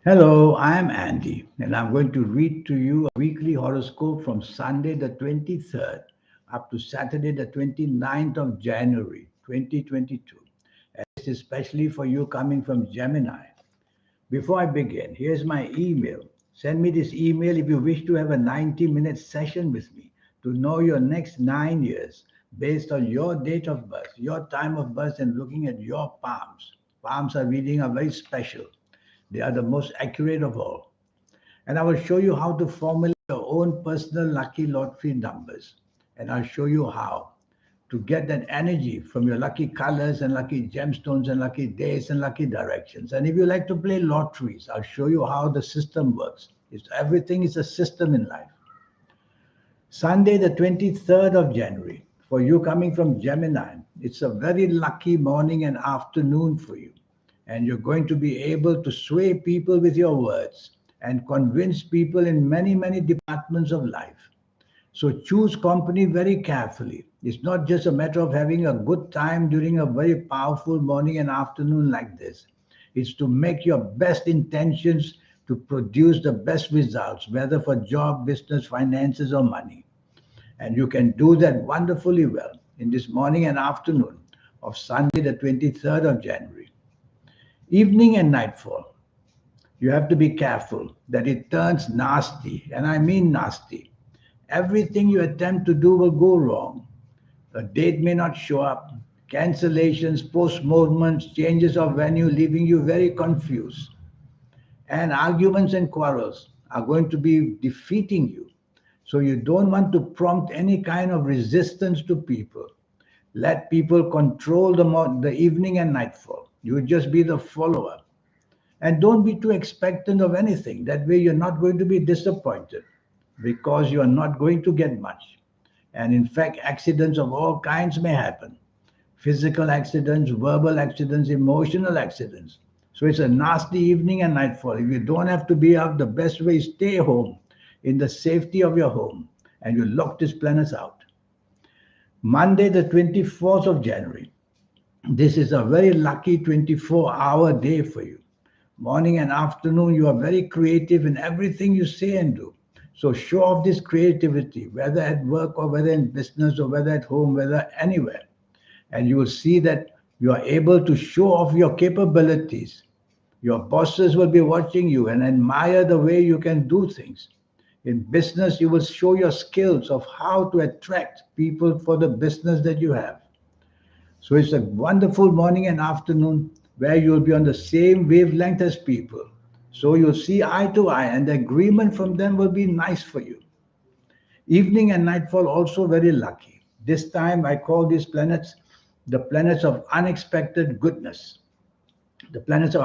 Hello, I'm Andy, and I'm going to read to you a weekly horoscope from Sunday the 23rd up to Saturday the 29th of January 2022. And this is especially for you coming from Gemini. Before I begin, here's my email. Send me this email if you wish to have a 90-minute session with me to know your next 9 years based on your date of birth, your time of birth, and looking at your palms. Palms are reading are very special. They are the most accurate of all. And I will show you how to formulate your own personal lucky lottery numbers. And I'll show you how to get that energy from your lucky colors and lucky gemstones and lucky days and lucky directions. And if you like to play lotteries, I'll show you how the system works. Everything is a system in life. Sunday, the 23rd of January, for you coming from Gemini, it's a very lucky morning and afternoon for you. And you're going to be able to sway people with your words and convince people in many, many departments of life. So choose company very carefully. It's not just a matter of having a good time during a very powerful morning and afternoon like this. It's to make your best intentions to produce the best results, whether for job, business, finances, or money. And you can do that wonderfully well in this morning and afternoon of Sunday, the 23rd of January. Evening and nightfall, you have to be careful that it turns nasty, and I mean nasty. Everything you attempt to do will go wrong. A date may not show up, cancellations, postponements, changes of venue, leaving you very confused. And arguments and quarrels are going to be defeating you. So you don't want to prompt any kind of resistance to people. Let people control the evening and nightfall. You just be the follower. And don't be too expectant of anything. That way, you're not going to be disappointed because you're not going to get much. And in fact, accidents of all kinds may happen: physical accidents, verbal accidents, emotional accidents. So it's a nasty evening and nightfall. If you don't have to be out, the best way is stay home in the safety of your home and you lock these planets out. Monday, the 24th of January. This is a very lucky 24-hour day for you. Morning and afternoon, you are very creative in everything you say and do. So show off this creativity, whether at work or whether in business or whether at home, whether anywhere. And you will see that you are able to show off your capabilities. Your bosses will be watching you and admire the way you can do things. In business, you will show your skills of how to attract people for the business that you have. So it's a wonderful morning and afternoon where you'll be on the same wavelength as people. So you'll see eye to eye, and the agreement from them will be nice for you. Evening and nightfall also very lucky. This time I call these planets the planets of unexpected goodness. The planets of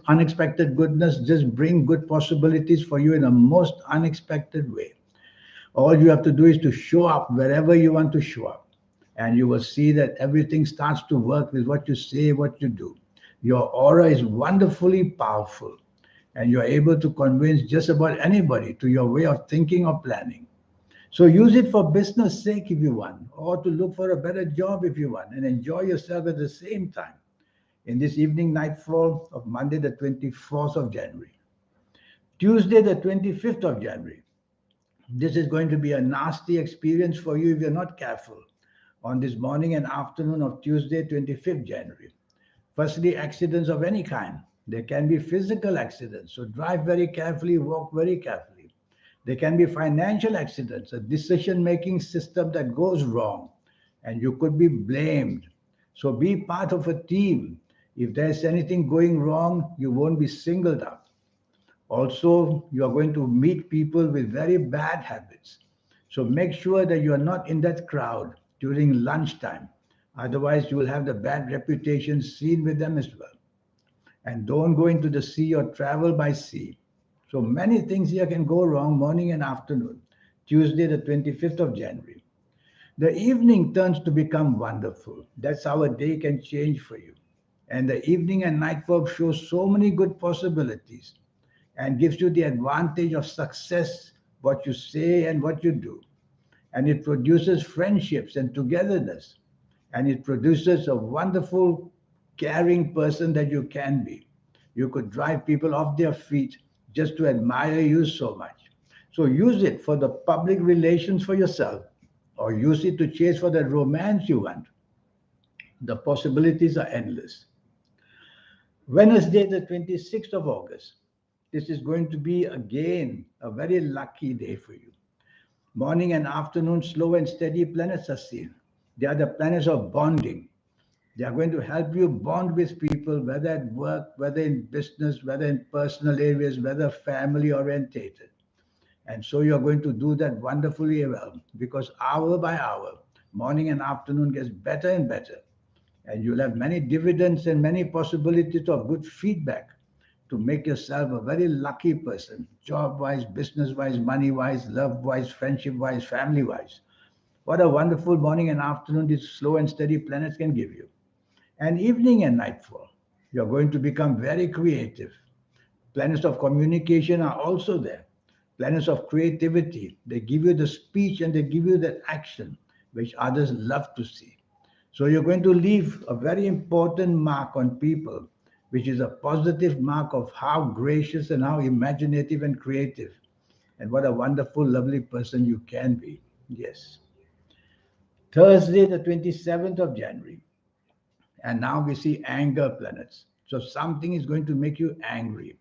unexpected goodness just bring good possibilities for you in a most unexpected way. All you have to do is to show up wherever you want to show up. And you will see that everything starts to work with what you say, what you do. Your aura is wonderfully powerful. And you're able to convince just about anybody to your way of thinking or planning. So use it for business sake if you want, or to look for a better job if you want, and enjoy yourself at the same time in this evening nightfall of Monday, the 24th of January. Tuesday, the 25th of January. This is going to be a nasty experience for you if you're not careful on this morning and afternoon of Tuesday, 25th January. Firstly, accidents of any kind. There can be physical accidents, so drive very carefully, walk very carefully. There can be financial accidents, a decision making system that goes wrong, and you could be blamed. So be part of a team. If there's anything going wrong, you won't be singled out. Also, you are going to meet people with very bad habits. So make sure that you are not in that crowd during lunchtime. Otherwise, you will have the bad reputation seen with them as well. And don't go into the sea or travel by sea. So many things here can go wrong morning and afternoon. Tuesday, the 25th of January. The evening turns to become wonderful. That's how a day can change for you. And the evening and nightfall shows so many good possibilities and gives you the advantage of success, what you say and what you do. And it produces friendships and togetherness. And it produces a wonderful, caring person that you can be. You could drive people off their feet just to admire you so much. So use it for the public relations for yourself, or use it to chase for the romance you want. The possibilities are endless. Wednesday, the 26th of August. This is going to be again a very lucky day for you. Morning and afternoon, slow and steady planets are seen. They are the planets of bonding. They are going to help you bond with people, whether at work, whether in business, whether in personal areas, whether family orientated. And so you're going to do that wonderfully well because hour by hour, morning and afternoon gets better and better. And you'll have many dividends and many possibilities of good feedback to make yourself a very lucky person, job wise, business wise, money wise, love wise, friendship wise, family wise. What a wonderful morning and afternoon these slow and steady planets can give you. And evening and nightfall, you're going to become very creative. Planets of communication are also there. Planets of creativity, they give you the speech and they give you the action, which others love to see. So you're going to leave a very important mark on people, which is a positive mark of how gracious and how imaginative and creative, and what a wonderful, lovely person you can be. Yes. Thursday, the 27th of January. And now we see anger planets. So something is going to make you angry.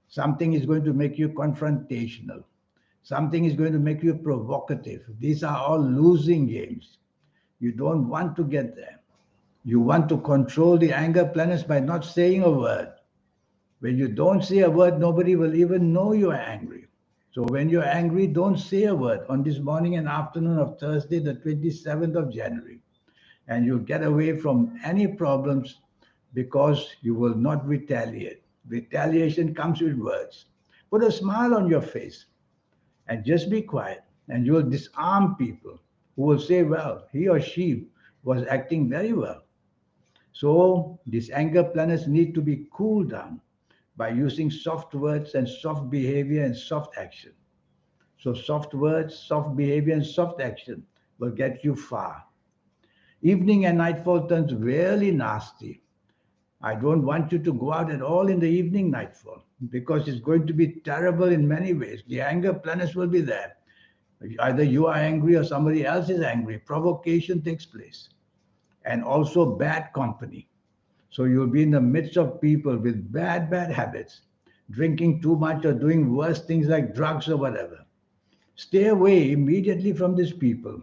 Something is going to make you confrontational. Something is going to make you provocative. These are all losing games. You don't want to get there. You want to control the anger planets by not saying a word. When you don't say a word, nobody will even know you are angry. So when you're angry, don't say a word on this morning and afternoon of Thursday, the 27th of January. And you'll get away from any problems because you will not retaliate. Retaliation comes with words. Put a smile on your face and just be quiet, and you will disarm people who will say, well, he or she was acting very well. So these anger planets need to be cooled down by using soft words and soft behavior and soft action. So soft words, soft behavior, and soft action will get you far. Evening and nightfall turns really nasty. I don't want you to go out at all in the evening nightfall because it's going to be terrible in many ways. The anger planets will be there. Either you are angry or somebody else is angry. Provocation takes place. And also bad company. So you'll be in the midst of people with bad, bad habits, drinking too much or doing worse things like drugs or whatever. Stay away immediately from these people.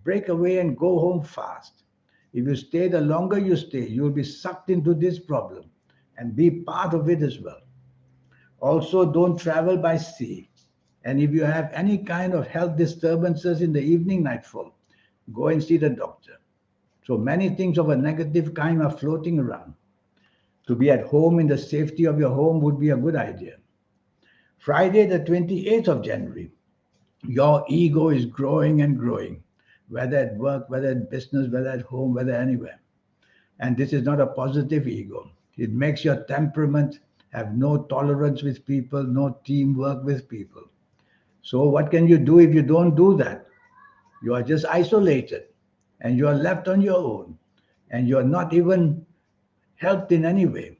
Break away and go home fast. If you stay, the longer you stay, you'll be sucked into this problem and be part of it as well. Also, don't travel by sea. And if you have any kind of health disturbances in the evening nightfall, go and see the doctor. So many things of a negative kind are floating around. To be at home in the safety of your home would be a good idea. Friday, the 28th of January, your ego is growing and growing, whether at work, whether at business, whether at home, whether anywhere. And this is not a positive ego. It makes your temperament have no tolerance with people, no teamwork with people. So, what can you do if you don't do that? You are just isolated and you are left on your own and you are not even helped in any way.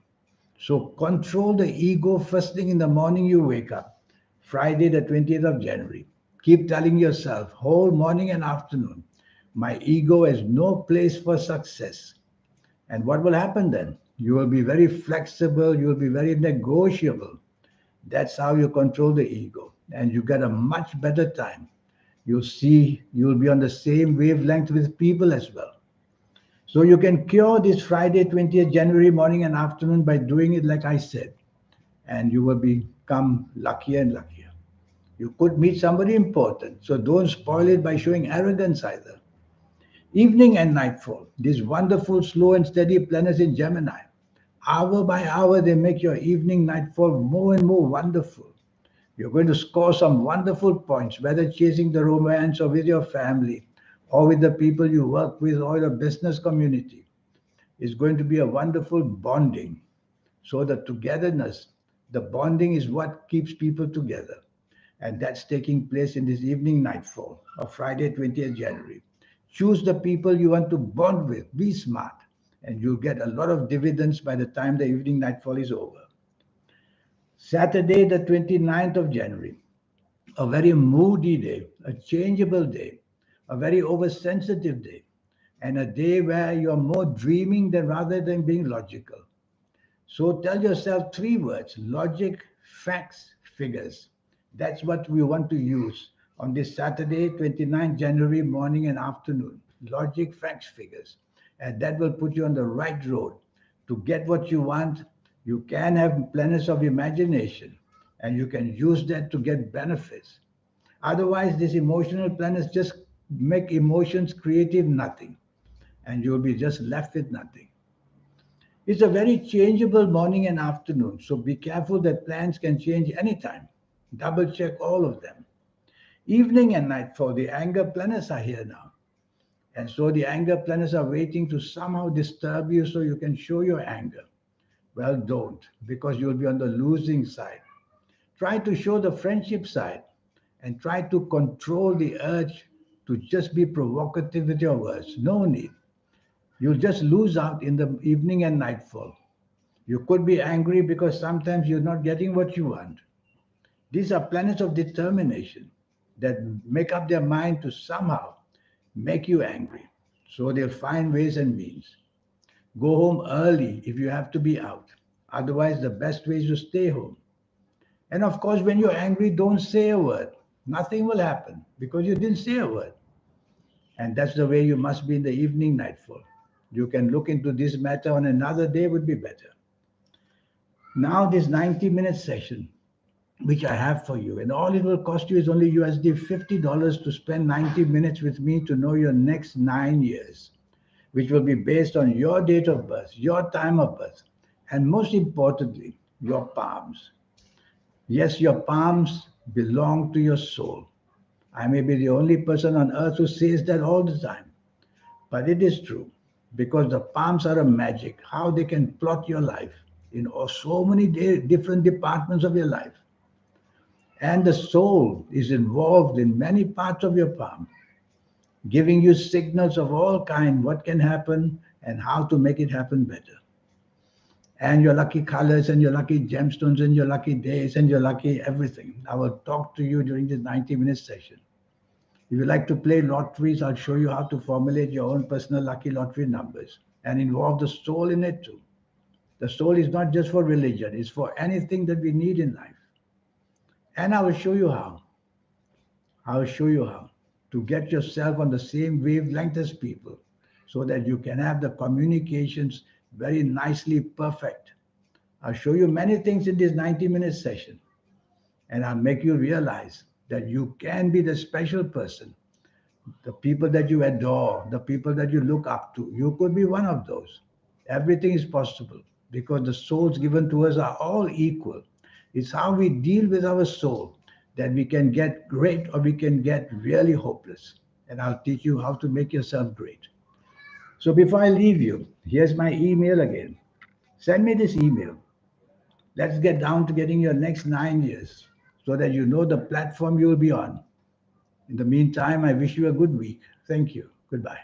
So control the ego first thing in the morning you wake up. Friday, the 20th of January. Keep telling yourself, whole morning and afternoon, my ego has no place for success. And what will happen then? You will be very flexible, you will be very negotiable. That's how you control the ego. And you get a much better time. You'll see, you'll be on the same wavelength with people as well. So you can cure this Friday, 20th January morning and afternoon by doing it like I said, and you will become luckier and luckier. You could meet somebody important, so don't spoil it by showing arrogance either. Evening and nightfall, these wonderful, slow and steady planets in Gemini. Hour by hour, they make your evening nightfall more and more wonderful. You're going to score some wonderful points, whether chasing the romance or with your family or with the people you work with or your business community. It's going to be a wonderful bonding. So the togetherness, the bonding is what keeps people together. And that's taking place in this evening nightfall of Friday, 20th January. Choose the people you want to bond with. Be smart. And you'll get a lot of dividends by the time the evening nightfall is over. Saturday, the 29th of January, a very moody day, a changeable day, a very oversensitive day, and a day where you're more dreaming than rather than being logical. So tell yourself three words: logic, facts, figures. That's what we want to use on this Saturday, 29th January morning and afternoon. Logic, facts, figures. And that will put you on the right road to get what you want. You can have planets of imagination and you can use that to get benefits. Otherwise, these emotional planets just make emotions creative nothing and you'll be just left with nothing. It's a very changeable morning and afternoon, so be careful that plans can change anytime. Double check all of them. Evening and nightfall, the anger planets are here now. And so the anger planets are waiting to somehow disturb you so you can show your anger. Well, don't, because you'll be on the losing side. Try to show the friendship side and try to control the urge to just be provocative with your words. No need. You'll just lose out in the evening and nightfall. You could be angry because sometimes you're not getting what you want. These are planets of determination that make up their mind to somehow make you angry. So they'll find ways and means. Go home early if you have to be out. Otherwise, the best way is to stay home. And of course, when you're angry, don't say a word. Nothing will happen because you didn't say a word. And that's the way you must be in the evening nightfall. You can look into this matter on another day would be better. Now this 90-minute session, which I have for you, and all it will cost you is only USD $50 to spend 90 minutes with me to know your next 9 years, which will be based on your date of birth, your time of birth, and most importantly, your palms. Yes, your palms belong to your soul. I may be the only person on earth who says that all the time, but it is true because the palms are a magic, how they can plot your life in so many different departments of your life. And the soul is involved in many parts of your palm, giving you signals of all kind, what can happen and how to make it happen better. And your lucky colors and your lucky gemstones and your lucky days and your lucky everything. I will talk to you during this 90-minute session. If you like to play lotteries, I'll show you how to formulate your own personal lucky lottery numbers and involve the soul in it too. The soul is not just for religion, it's for anything that we need in life. And I will show you how. I will show you how to get yourself on the same wavelength as people so that you can have the communications very nicely perfect. I'll show you many things in this 90-minute session, and I'll make you realize that you can be the special person, the people that you adore, the people that you look up to. You could be one of those. Everything is possible because the souls given to us are all equal. It's how we deal with our soul that we can get great or we can get really hopeless. And I'll teach you how to make yourself great. So before I leave you, here's my email again. Send me this email. Let's get down to getting your next 9 years so that you know the platform you will be on. In the meantime, I wish you a good week. Thank you. Goodbye.